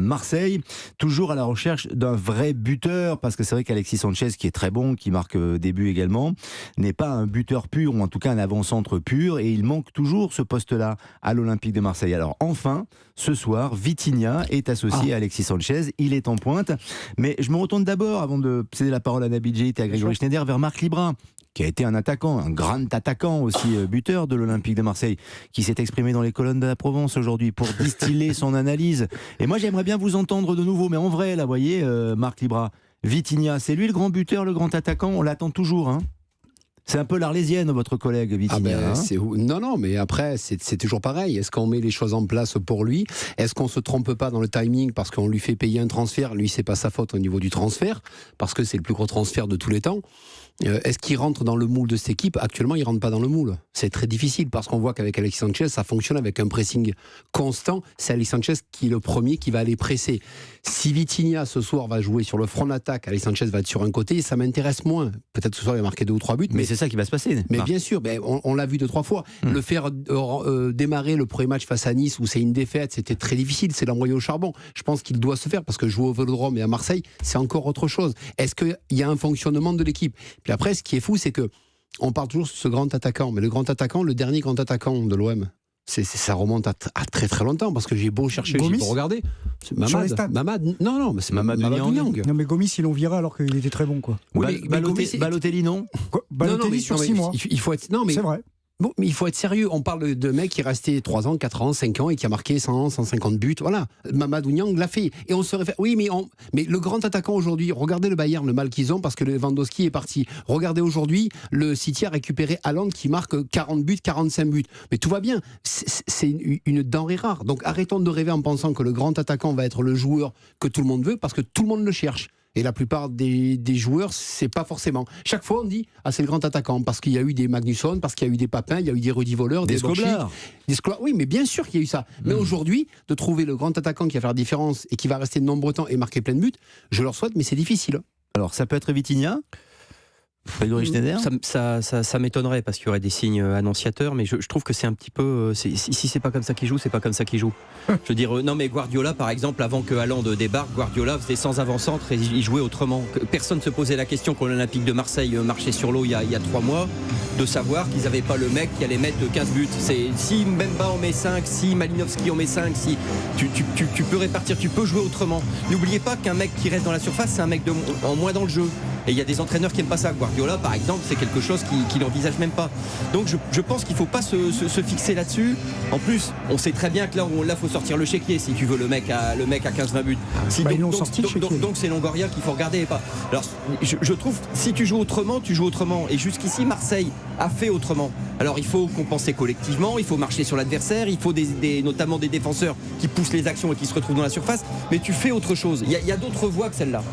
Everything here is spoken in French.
Marseille, toujours à la recherche d'un vrai buteur, parce que c'est vrai qu'Alexis Sanchez, qui est très bon, qui marque des buts également, n'est pas un buteur pur, ou en tout cas un avant-centre pur, et il manque toujours ce poste-là à l'Olympique de Marseille. Alors enfin, ce soir, Vitinha est associé à Alexis Sanchez, il est en pointe, mais je me retourne d'abord, avant de céder la parole à Nabil Djelit et à Grégory Schneider, vers Marc Libra, qui a été un attaquant, un grand attaquant aussi, buteur de l'Olympique de Marseille, qui s'est exprimé dans les colonnes de la Provence aujourd'hui pour distiller son analyse. Et moi, j'aimerais bien vous entendre de nouveau, mais en vrai, là, vous voyez, Marc Libra, Vitinha, c'est lui le grand buteur, le grand attaquant, on l'attend toujours, hein. C'est un peu l'Arlésienne, votre collègue Vitinha. Non, mais après, c'est toujours pareil. Est-ce qu'on met les choses en place pour lui ? Est-ce qu'on ne se trompe pas dans le timing parce qu'on lui fait payer un transfert ? Lui, c'est pas sa faute au niveau du transfert, parce que c'est le plus gros transfert de tous les temps. Est-ce qu'il rentre dans le moule de cette équipe ? Actuellement, il ne rentre pas dans le moule. C'est très difficile, parce qu'on voit qu'avec Alexis Sanchez, ça fonctionne avec un pressing constant. C'est Alexis Sanchez qui est le premier qui va aller presser. Si Vitinha, ce soir, va jouer sur le front d'attaque, Alexis Sanchez va être sur un côté, ça m'intéresse moins. Peut-être ce soir, il va marquer 2 ou 3 buts. Mais c'est ça qui va se passer. Mais bien sûr, on l'a vu 2 ou 3 fois. Le faire démarrer le premier match face à Nice, où c'est une défaite, c'était très difficile, c'est l'envoyer au charbon. Je pense qu'il doit se faire, parce que jouer au Vélodrome et à Marseille, c'est encore autre chose. Est-ce qu'il y a un fonctionnement de l'équipe ? Puis après, ce qui est fou, c'est que on parle toujours de ce grand attaquant, mais le grand attaquant, le dernier grand attaquant de l'OM, ça remonte à très très longtemps, parce que j'ai beau chercher, j'ai beau regarder. C'est Mamad, non, mais c'est Mamadou Niang. Non, mais Gomis, ils l'ont viré alors qu'il était très bon, quoi. Oui, Balotelli, non. Balotelli sur 6 mois. Il faut être. Non, mais c'est vrai. Bon, mais il faut être sérieux. On parle de mec qui est resté 3 ans, 4 ans, 5 ans et qui a marqué 100, 150 buts. Voilà. Mamadou Niang l'a fait. Et on se réfère. Oui, mais le grand attaquant aujourd'hui, regardez le Bayern, le mal qu'ils ont parce que Lewandowski est parti. Regardez aujourd'hui, le City a récupéré Haaland qui marque 40 buts, 45 buts. Mais tout va bien. C'est une denrée rare. Donc arrêtons de rêver en pensant que le grand attaquant va être le joueur que tout le monde veut, parce que tout le monde le cherche. Et la plupart des joueurs, c'est pas forcément. Chaque fois, on dit c'est le grand attaquant, parce qu'il y a eu des Magnusson, parce qu'il y a eu des Papin, il y a eu des Rudy Voleur, des Skoblar. Oui, mais bien sûr qu'il y a eu ça. Mais aujourd'hui, de trouver le grand attaquant qui va faire la différence et qui va rester de nombreux temps et marquer plein de buts, je leur souhaite, mais c'est difficile. Alors, ça peut être Vitinha ? Grégory Schneider ? Ça m'étonnerait, parce qu'il y aurait des signes annonciateurs, mais je trouve que c'est un petit peu. Si c'est pas comme ça qu'il joue, c'est pas comme ça qu'il joue. Je veux dire, non, mais Guardiola, par exemple, avant que Haaland débarque, Guardiola faisait sans avant-centre et il jouait autrement. Personne ne se posait la question quand l'Olympique de Marseille marchait sur l'eau il y a 3 mois, de savoir qu'ils n'avaient pas le mec qui allait mettre 15 buts. Si Mbemba en met 5, si Malinowski en met 5, si tu peux répartir, tu peux jouer autrement. N'oubliez pas qu'un mec qui reste dans la surface, c'est un mec en moins dans le jeu. Et il y a des entraîneurs qui n'aiment pas ça. Guardiola, par exemple, c'est quelque chose qu'il n'envisage même pas. Donc je pense qu'il ne faut pas se fixer là-dessus. En plus, on sait très bien que là, il faut sortir le chéquier si tu veux le mec à 15-20 buts. Donc c'est Longoria qu'il faut regarder. Alors je trouve, si tu joues autrement, tu joues autrement. Et jusqu'ici, Marseille a fait autrement. Alors il faut compenser collectivement, il faut marcher sur l'adversaire, il faut notamment des défenseurs qui poussent les actions et qui se retrouvent dans la surface. Mais tu fais autre chose. Il y a d'autres voies que celle-là.